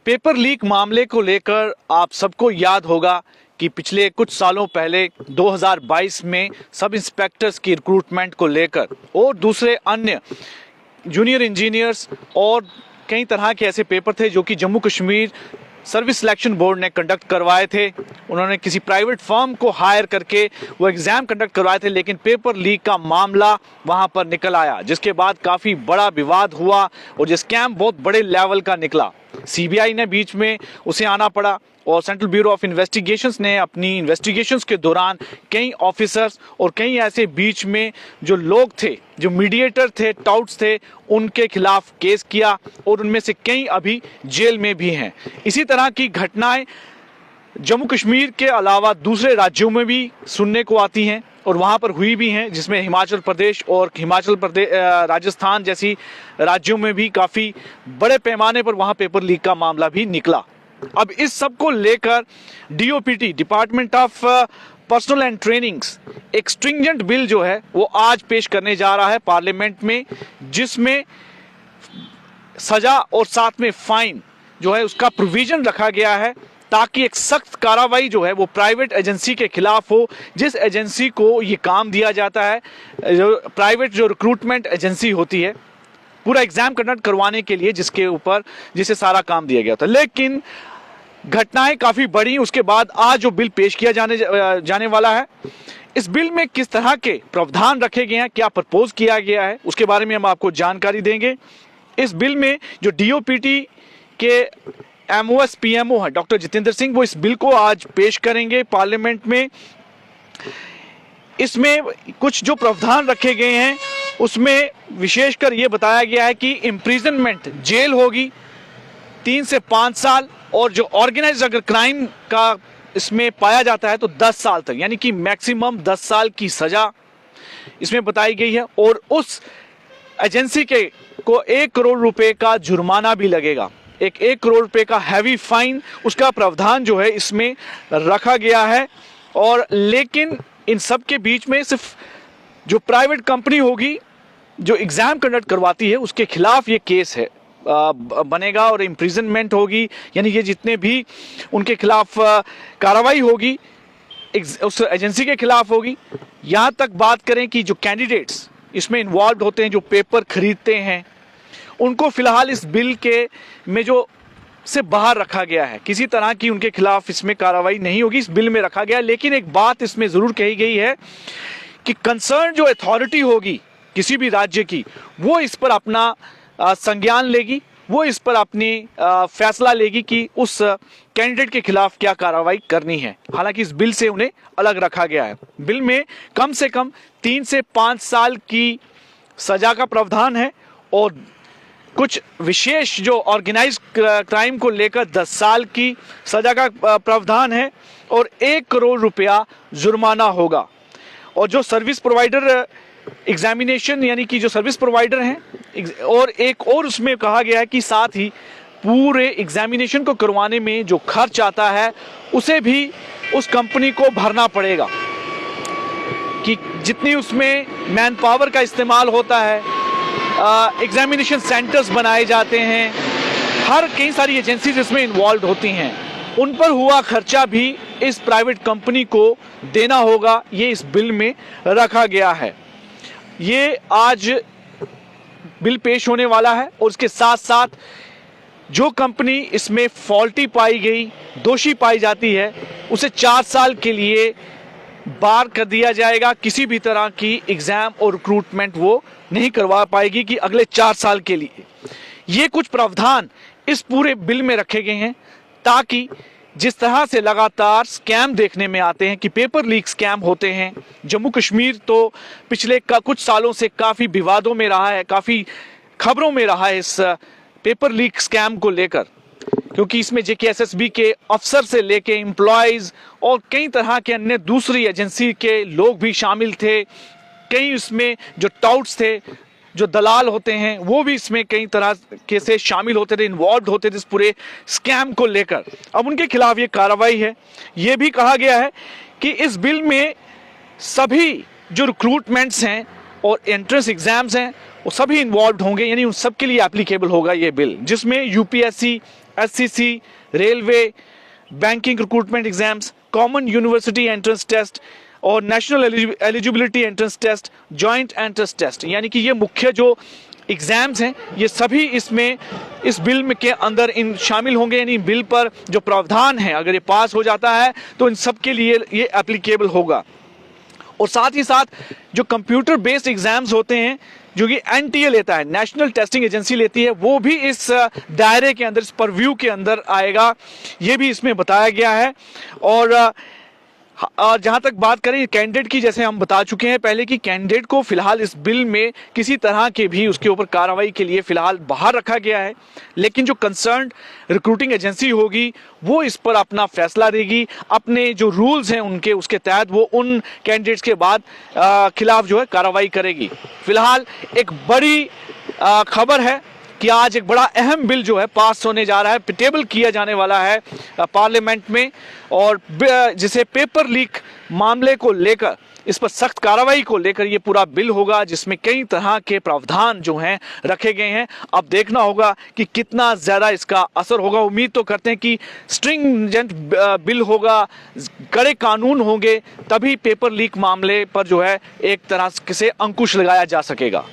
Paper leak मामले को लेकर आप सबको याद होगा कि पिछले कुछ सालों पहले 2022 में सब इंस्पेक्टर्स की रिक्रूटमेंट को लेकर और दूसरे अन्य जूनियर इंजीनियर्स और कई तरह के ऐसे पेपर थे जो कि Jammu Kashmir service selection board ने कंडक्ट करवाए थे। उन्होंने किसी प्राइवेट फर्म को हायर करके वो एग्ज़ाम कंडक्ट करवाए थे, लेकिन पेपर लीक का मामला वहां पर निकल आया, जिसके बाद काफ़ी बड़ा विवाद हुआ और ये स्कैम बहुत बड़े लेवल का निकला। सीबीआई ने बीच में उसे आना पड़ा और सेंट्रल ब्यूरो ऑफ इन्वेस्टिगेशंस ने अपनी इन्वेस्टिगेशंस के दौरान कई ऑफिसर्स और कई ऐसे बीच में जो लोग थे, जो मीडिएटर थे, टाउट्स थे, उनके खिलाफ केस किया और उनमें से कई अभी जेल में भी हैं। इसी तरह की घटनाएं जम्मू कश्मीर के अलावा दूसरे राज्यों में भी सुनने को आती हैं और वहां पर हुई भी हैं, जिसमें हिमाचल प्रदेश और राजस्थान जैसी राज्यों में भी काफ़ी बड़े पैमाने पर वहां पेपर लीक का मामला भी निकला। अब इस सब को लेकर DOPT, department of personal and trainings, एक स्ट्रिंजेंट बिल जो है वो आज पेश करने जा रहा है पार्लियामेंट में, जिसमें सजा और साथ में फाइन जो है उसका प्रोविजन रखा गया है, ताकि एक सख्त कार्रवाई जो है वो प्राइवेट एजेंसी के खिलाफ हो, जिस एजेंसी को ये काम दिया जाता है, जो प्राइवेट जो रिक्रूटमेंट एजेंसी होती है पूरा एग्जाम कंडक्ट करवाने के लिए, जिसे सारा काम दिया गया था। लेकिन घटनाएं काफी बढ़ी। उसके बाद आज जो बिल पेश किया जाने वाला है, इस बिल में किस तरह के प्रावधान रखे गए हैं, क्या प्रपोज किया गया है, उसके बारे में हम आपको जानकारी देंगे। इस बिल में जो डीओपीटी के एमओएस पीएमओ है डॉक्टर जितेंद्र सिंह, वो इस बिल को आज पेश करेंगे पार्लियामेंट में। इसमें कुछ जो प्रावधान रखे गए हैं उसमें विशेषकर ये बताया गया है कि इम्प्रिजनमेंट, जेल होगी 3 से 5 साल, और जो ऑर्गेनाइज अगर क्राइम का इसमें पाया जाता है तो 10 साल तक, यानी कि मैक्सिमम 10 साल की सजा इसमें बताई गई है। और उस एजेंसी को 1 करोड़ रुपए का जुर्माना भी लगेगा, 1 करोड़ रुपए का हैवी फाइन, उसका प्रावधान जो है इसमें रखा गया है। और लेकिन इन सब के बीच में सिर्फ जो प्राइवेट कंपनी होगी जो एग्जाम कंडक्ट करवाती है उसके खिलाफ ये केस है बनेगा और इम्प्रिजनमेंट होगी, यानी ये जितने भी उनके खिलाफ कार्रवाई होगी उस एजेंसी के खिलाफ होगी। यहाँ तक बात करें कि जो कैंडिडेट्स इसमें इन्वॉल्व होते हैं, जो पेपर खरीदते हैं, उनको फिलहाल इस बिल के में जो से बाहर रखा गया है, किसी तरह की उनके खिलाफ इसमें कार्रवाई नहीं होगी, इस बिल में रखा गया है। लेकिन एक बात इसमें जरूर कही गई है कि कंसर्न जो अथॉरिटी होगी किसी भी राज्य की, वो इस पर अपना संज्ञान लेगी, वो इस पर अपनी फैसला लेगी कि उस कैंडिडेट के खिलाफ क्या कार्रवाई करनी है। हालांकि इस बिल से उन्हें अलग रखा गया है। बिल में कम से कम 3 से 5 साल की सजा का प्रावधान है और कुछ विशेष जो ऑर्गेनाइज क्राइम को लेकर 10 साल की सजा का प्रावधान है और 1 करोड़ रुपया जुर्माना होगा। और जो सर्विस प्रोवाइडर एग्जामिनेशन, यानी कि जो सर्विस प्रोवाइडर हैं, और एक और उसमें कहा गया है कि साथ ही पूरे एग्जामिनेशन को करवाने में जो खर्च आता है उसे भी उस कंपनी को भरना पड़ेगा, कि जितनी उसमें मैन पावर का इस्तेमाल होता है, एग्जामिनेशन सेंटर्स बनाए जाते हैं, हर कई सारी एजेंसीज इसमें इन्वॉल्व होती हैं, उन पर हुआ खर्चा भी इस प्राइवेट कंपनी को देना होगा। ये इस बिल में रखा गया है। ये आज बिल पेश होने वाला है और उसके साथ साथ जो कंपनी इसमें फॉल्टी पाई गई, दोषी पाई जाती है, उसे 4 साल के लिए बार कर दिया जाएगा। किसी भी तरह की एग्जाम और रिक्रूटमेंट वो नहीं करवा पाएगी कि अगले 4 साल के लिए। ये कुछ प्रावधान इस पूरे बिल में रखे गए हैं, ताकि जिस तरह से लगातार स्कैम देखने में आते हैं कि पेपर लीक स्कैम होते हैं, जम्मू कश्मीर तो पिछले कुछ सालों से काफ़ी विवादों में रहा है, काफ़ी खबरों में रहा है इस पेपर लीक स्कैम को लेकर, क्योंकि इसमें जेकेएसएसबी के अफसर से लेके एम्प्लॉयज़ और कई तरह के अन्य दूसरी एजेंसी के लोग भी शामिल थे। कई इसमें जो टाउट्स थे, जो दलाल होते हैं, वो भी इसमें कई तरह के से शामिल होते थे, इन्वॉल्व होते थे इस पूरे स्कैम को लेकर। अब उनके खिलाफ ये कार्रवाई है। ये भी कहा गया है कि इस बिल में सभी जो रिक्रूटमेंट्स हैं और एंट्रेंस एग्जाम्स हैं वो सभी इन्वॉल्व होंगे, यानी उन सब के लिए एप्लीकेबल होगा ये बिल, जिसमें UPSC, SCC, railway, banking recruitment exams, common university entrance test और national eligibility entrance test, joint entrance test, यानी कि ये मुख्य जो एग्जाम्स हैं ये सभी इसमें इस बिल में के अंदर इन शामिल होंगे। यानी बिल पर जो प्रावधान है अगर ये पास हो जाता है तो इन सब के लिए ये एप्लीकेबल होगा। और साथ ही साथ जो कंप्यूटर बेस्ड एग्जाम्स होते हैं जो कि एनटीए लेता है, नेशनल टेस्टिंग एजेंसी लेती है, वो भी इस दायरे के अंदर, इस परव्यू के अंदर आएगा, ये भी इसमें बताया गया है। और जहां तक बात करें कैंडिडेट की, जैसे हम बता चुके हैं पहले कि कैंडिडेट को फिलहाल इस बिल में किसी तरह के भी उसके ऊपर कार्रवाई के लिए फिलहाल बाहर रखा गया है, लेकिन जो कंसर्न रिक्रूटिंग एजेंसी होगी वो इस पर अपना फैसला देगी, अपने जो रूल्स हैं उनके उसके तहत वो उन कैंडिडेट्स के बाद खिलाफ जो है कार्रवाई करेगी। फिलहाल एक बड़ी खबर है कि आज एक बड़ा अहम बिल जो है पास होने जा रहा है, टेबल किया जाने वाला है पार्लियामेंट में, और जिसे पेपर लीक मामले को लेकर, इस पर सख्त कार्रवाई को लेकर ये पूरा बिल होगा, जिसमें कई तरह के प्रावधान जो हैं रखे गए हैं। अब देखना होगा कि कितना ज़्यादा इसका असर होगा। उम्मीद तो करते हैं कि स्ट्रिंजेंट बिल होगा, कड़े कानून होंगे, तभी पेपर लीक मामले पर जो है एक तरह से अंकुश लगाया जा सकेगा।